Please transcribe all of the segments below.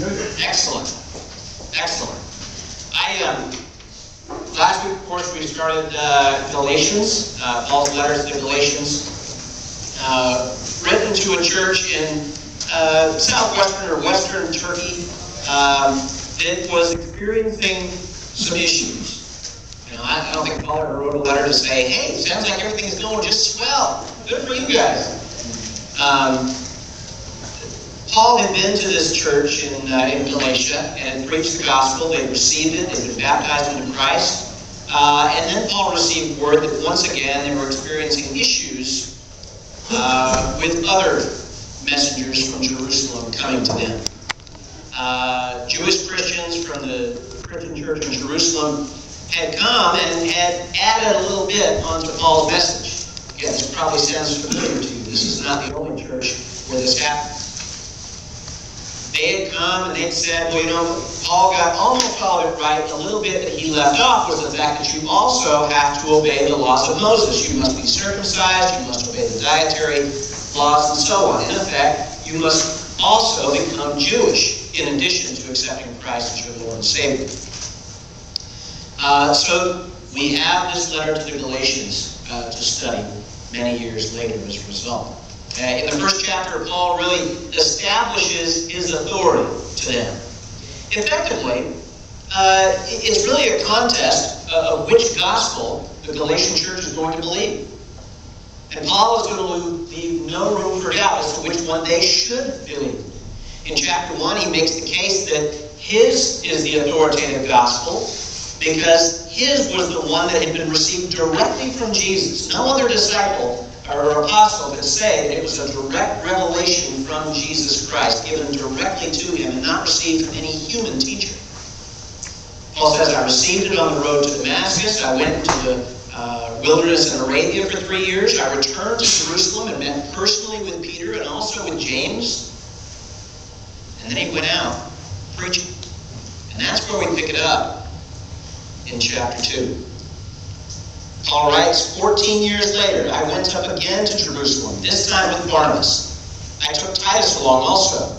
Excellent. Excellent. Last week, of course, we started Galatians, Paul's letter to the Galatians, written to a church in southwestern or western Turkey that was experiencing some issues. I don't think Paul ever wrote a letter to say, hey, sounds like everything's going just swell. Good for you guys. Paul had been to this church in Galatia and preached the gospel. They received it. They'd been baptized into Christ. And then Paul received word that once again they were experiencing issues with other messengers from Jerusalem coming to them. Jewish Christians from the Christian church in Jerusalem had come and had added a little bit onto Paul's message. Again, this probably sounds familiar to you. This is not the only church where this happened. They had come and they'd said, well, Paul got almost all of it right. A little bit that he left off was the fact that you also have to obey the laws of Moses. You must be circumcised, you must obey the dietary laws, and so on. In effect, you must also become Jewish in addition to accepting Christ as your Lord and Savior. So we have this letter to the Galatians to study many years later as a result. In the first chapter, Paul really establishes his authority to them. Effectively, it's really a contest of which gospel the Galatian church is going to believe. And Paul is going to leave no room for doubt as to which one they should believe. In chapter 1, he makes the case that his is the authoritative gospel because his was the one that had been received directly from Jesus. No other disciple or apostle could say that it was a direct revelation from Jesus Christ, given directly to him and not received from any human teacher. Paul says, I received it on the road to Damascus. I went into the wilderness in Arabia for 3 years. I returned to Jerusalem and met personally with Peter and also with James. And then he went out preaching. And that's where we pick it up in chapter 2. Paul writes, 14 years later, I went up again to Jerusalem, this time with Barnabas. I took Titus along also.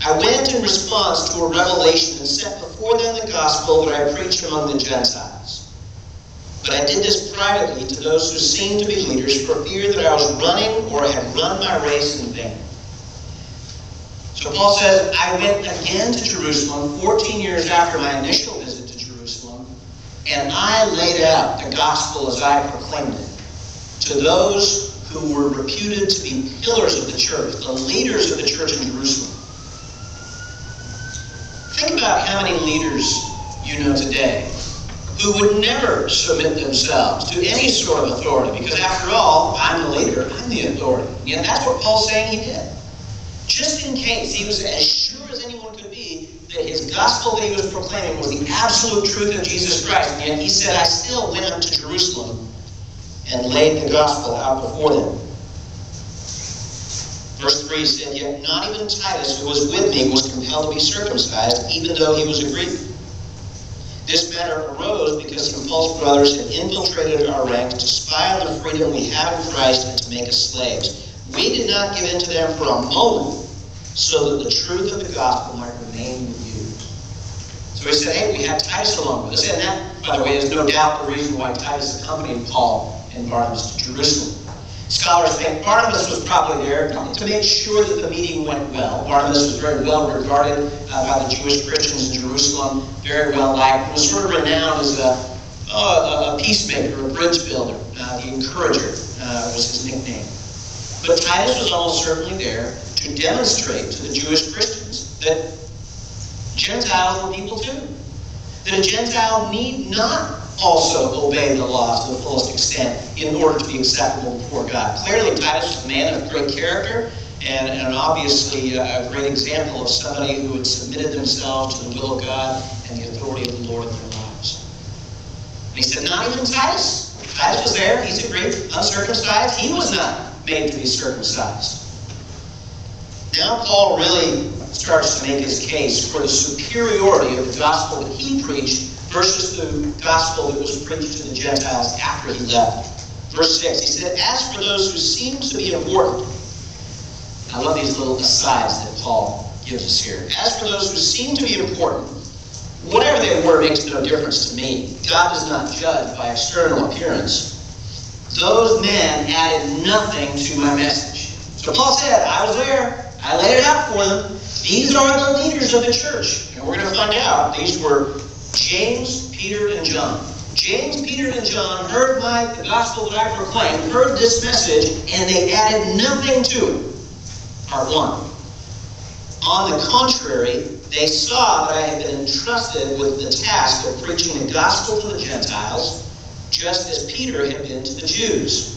I went in response to a revelation and set before them the gospel that I preached among the Gentiles. But I did this privately to those who seemed to be leaders for fear that I was running or had run my race in vain. So Paul says, I went again to Jerusalem 14 years after my initial visit to Jerusalem, and I laid out the gospel as I proclaimed it to those who were reputed to be pillars of the church, the leaders of the church in Jerusalem. Think about how many leaders you know today who would never submit themselves to any sort of authority, because after all, I'm the leader, I'm the authority. Yet that's what Paul's saying he did. Just in case, he was as sure as anyone could be that his gospel that he was proclaiming was the absolute truth of Jesus Christ. And yet he said, I still went up to Jerusalem and laid the gospel out before them. Verse 3 said, yet not even Titus, who was with me, was compelled to be circumcised, even though he was a Greek. This matter arose because some false brothers had infiltrated our ranks to spy on the freedom we have in Christ and to make us slaves. We did not give in to them for a moment, so that the truth of the gospel might remain with you. So he said, hey, we had Titus along with us. And that, by the way, is no doubt the reason why Titus accompanied Paul and Barnabas to Jerusalem. Scholars think Barnabas was probably there to make sure that the meeting went well. Barnabas was very well regarded by the Jewish Christians in Jerusalem, very well liked. He was sort of renowned as a peacemaker, a bridge builder. The encourager was his nickname. But Titus was almost certainly there to demonstrate to the Jewish Christians that Gentiles were people too. That a Gentile need not also obey the laws to the fullest extent in order to be acceptable before God. Clearly, Titus was a man of great character and obviously a great example of somebody who had submitted themselves to the will of God and the authority of the Lord in their lives. And he said, not even Titus. Titus was there. He's a Greek, uncircumcised. He was not made to be circumcised. Now Paul really starts to make his case for the superiority of the gospel that he preached versus the gospel that was preached to the Gentiles after he left. Verse 6, he said, as for those who seem to be important, I love these little asides that Paul gives us here. As for those who seem to be important, whatever they were makes no difference to me. God does not judge by external appearance. Those men added nothing to my message. So Paul said, I was there. I laid it out for them. These are the leaders of the church. And we're going to find out these were James, Peter, and John. James, Peter, and John heard the gospel that I proclaimed, heard this message, and they added nothing to it. Part 1. On the contrary, they saw that I had been entrusted with the task of preaching the gospel to the Gentiles, just as Peter had been to the Jews.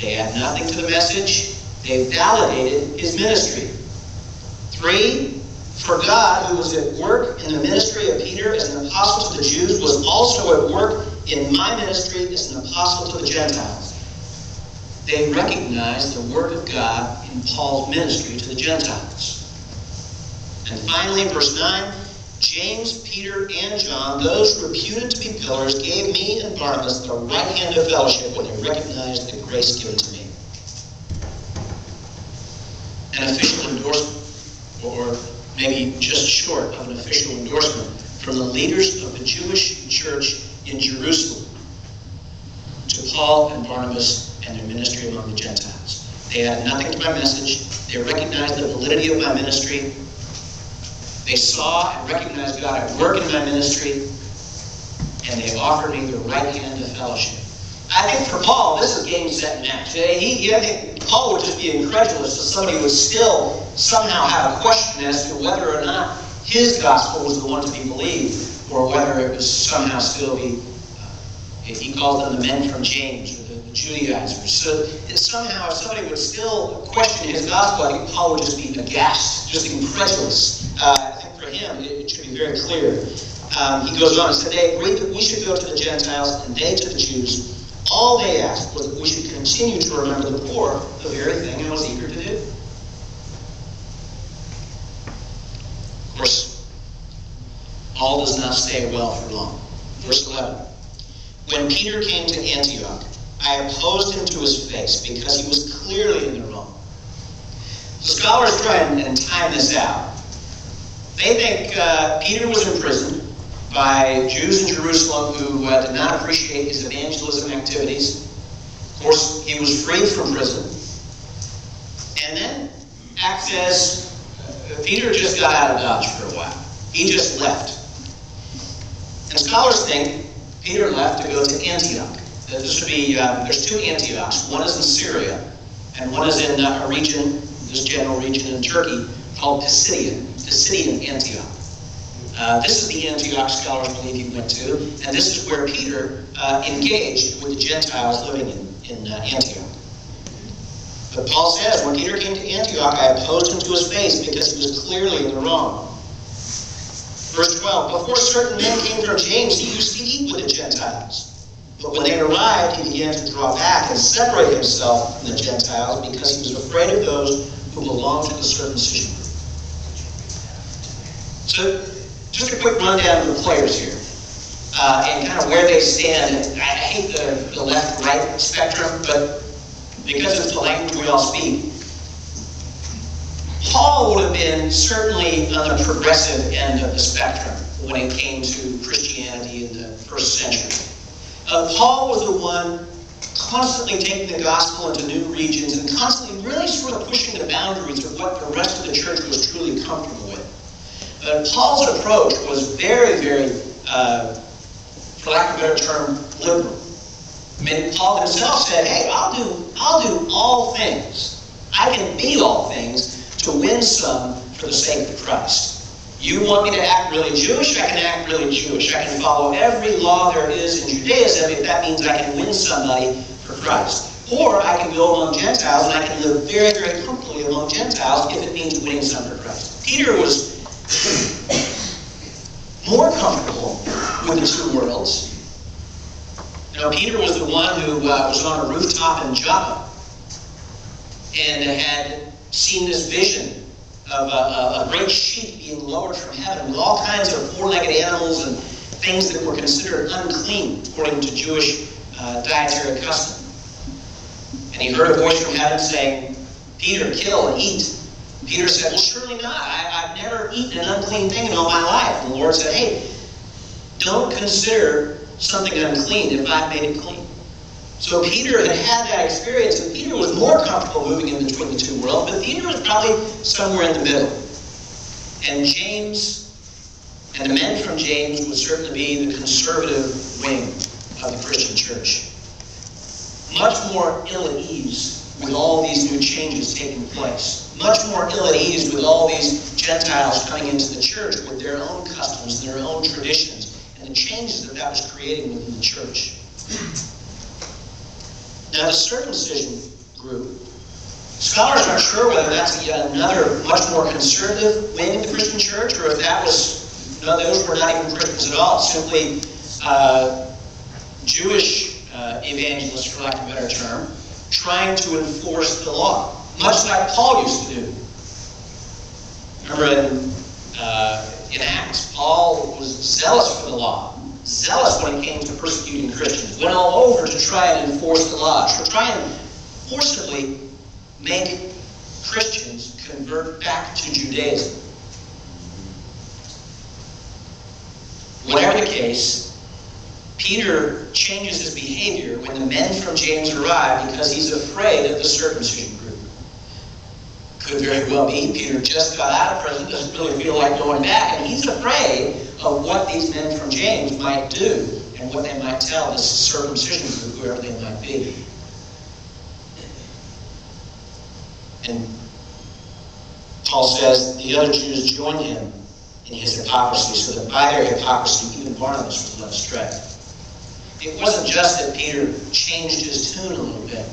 They added nothing to the message. They validated his ministry. 3. For God, who was at work in the ministry of Peter as an apostle to the Jews, was also at work in my ministry as an apostle to the Gentiles. They recognized the work of God in Paul's ministry to the Gentiles. And finally, in verse 9, James, Peter, and John, those reputed to be pillars, gave me and Barnabas the right hand of fellowship when they recognized the grace given to me. An official endorsement, or maybe just short of an official endorsement, from the leaders of the Jewish church in Jerusalem to Paul and Barnabas and their ministry among the Gentiles. They had nothing to my message. They recognized the validity of my ministry. They saw and recognized God at work in my ministry, and they offered me the right hand of fellowship. I think for Paul, this is game, set, and match. Paul would just be incredulous if somebody would still somehow have a question as to whether or not his gospel was the one to be believed, or whether it was somehow still he calls them the men from James, or the Judaizers. So somehow if somebody would still question his gospel, I think Paul would just be aghast, just incredulous. I think for him, it should be very clear. He goes on and said, they agreed that we should go to the Gentiles and they to the Jews. All they asked was that we should continue to remember the poor, the very thing I was eager to do. Of course, all does not stay well for long. Verse 11. When Peter came to Antioch, I opposed him to his face because he was clearly in the wrong. The scholars try and time this out. They think Peter was imprisoned by Jews in Jerusalem who did not appreciate his evangelism activities. Of course, he was freed from prison. And then Acts says Peter just got out of Dodge for a while. He just left. And scholars think Peter left to go to Antioch. This would be, there's 2 Antiochs. One is in Syria, and one is in a region, this general region in Turkey, called Pisidian Antioch. This is the Antioch scholars believe he went to, and this is where Peter engaged with the Gentiles living in Antioch. But Paul says, when Peter came to Antioch, I opposed him to his face because he was clearly in the wrong. Verse 12, before certain men came from James, he used to eat with the Gentiles. But when they arrived, he began to draw back and separate himself from the Gentiles because he was afraid of those who belonged to the circumcision group. So, just a quick rundown of the players here, and kind of where they stand. I hate the left-right spectrum, but because it's the language we all speak, Paul would have been certainly on the progressive end of the spectrum when it came to Christianity in the first century. Paul was the one constantly taking the gospel into new regions and constantly really sort of pushing the boundaries of what the rest of the church was truly comfortable with. Paul's approach was very, very, for lack of a better term, liberal. I mean, Paul himself said, hey, I'll do all things. I can be all things to win some for the sake of Christ. You want me to act really Jewish? I can act really Jewish. I can follow every law there is in Judaism if that means I can win somebody for Christ. Or I can go among Gentiles and I can live very, very comfortably among Gentiles if it means winning some for Christ. Peter was more comfortable with the two worlds. You know, Peter was the one who was on a rooftop in Joppa and had seen this vision of a great sheep being lowered from heaven with all kinds of four-legged animals and things that were considered unclean according to Jewish dietary custom. And he heard a voice from heaven saying, Peter, kill and eat. Peter said, well, surely not. I've never eaten an unclean thing in all my life. And the Lord said, hey, don't consider something unclean if I've made it clean. So Peter had had that experience, and Peter was more comfortable moving in between the two worlds, but Peter was probably somewhere in the middle. And James, and the men from James would certainly be the conservative wing of the Christian church. Much more ill at ease with all these new changes taking place. Much more ill at ease with all these Gentiles coming into the church with their own customs and their own traditions and the changes that was creating within the church. Now, the circumcision group, scholars aren't sure whether that's yet another much more conservative wing of the Christian church, or if that was, no, those were not even Christians at all, simply Jewish evangelists, for lack of a better term, trying to enforce the law, much like Paul used to do. Remember in Acts, Paul was zealous for the law, zealous when it came to persecuting Christians, went all over to try and enforce the law, to try and forcibly make Christians convert back to Judaism. Whatever the case, Peter changes his behavior when the men from James arrive because he's afraid of the circumcision group. Could very well be Peter just got out of prison, doesn't really feel like going back, and he's afraid of what these men from James might do and what they might tell this circumcision group, whoever they might be. And Paul says the other Jews joined him in his hypocrisy, so that by their hypocrisy even Barnabas was led astray. It wasn't just that Peter changed his tune a little bit.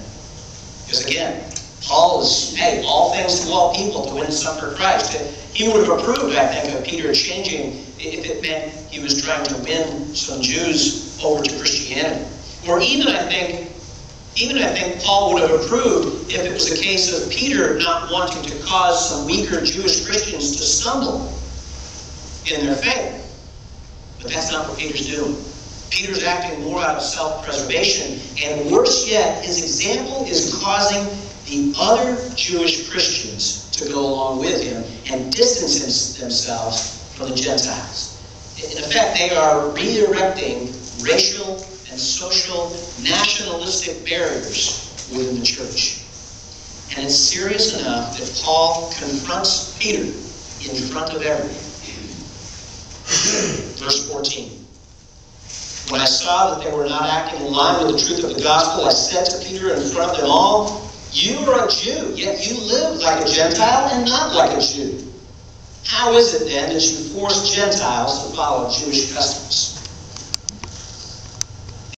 Because again, Paul is, hey, all things to all people to win some for Christ. He would have approved, I think, of Peter changing if it meant he was trying to win some Jews over to Christianity. Or even I think Paul would have approved if it was a case of Peter not wanting to cause some weaker Jewish Christians to stumble in their faith. But that's not what Peter's doing. Peter's acting more out of self-preservation, and worse yet, his example is causing the other Jewish Christians to go along with him and distance themselves from the Gentiles. In effect, they are redirecting racial and social nationalistic barriers within the church. And it's serious enough that Paul confronts Peter in front of everyone. Verse 14. When I saw that they were not acting in line with the truth of the gospel, I said to Peter in front of them all, you are a Jew, yet you live like a Gentile and not like a Jew. How is it then that you force Gentiles to follow Jewish customs?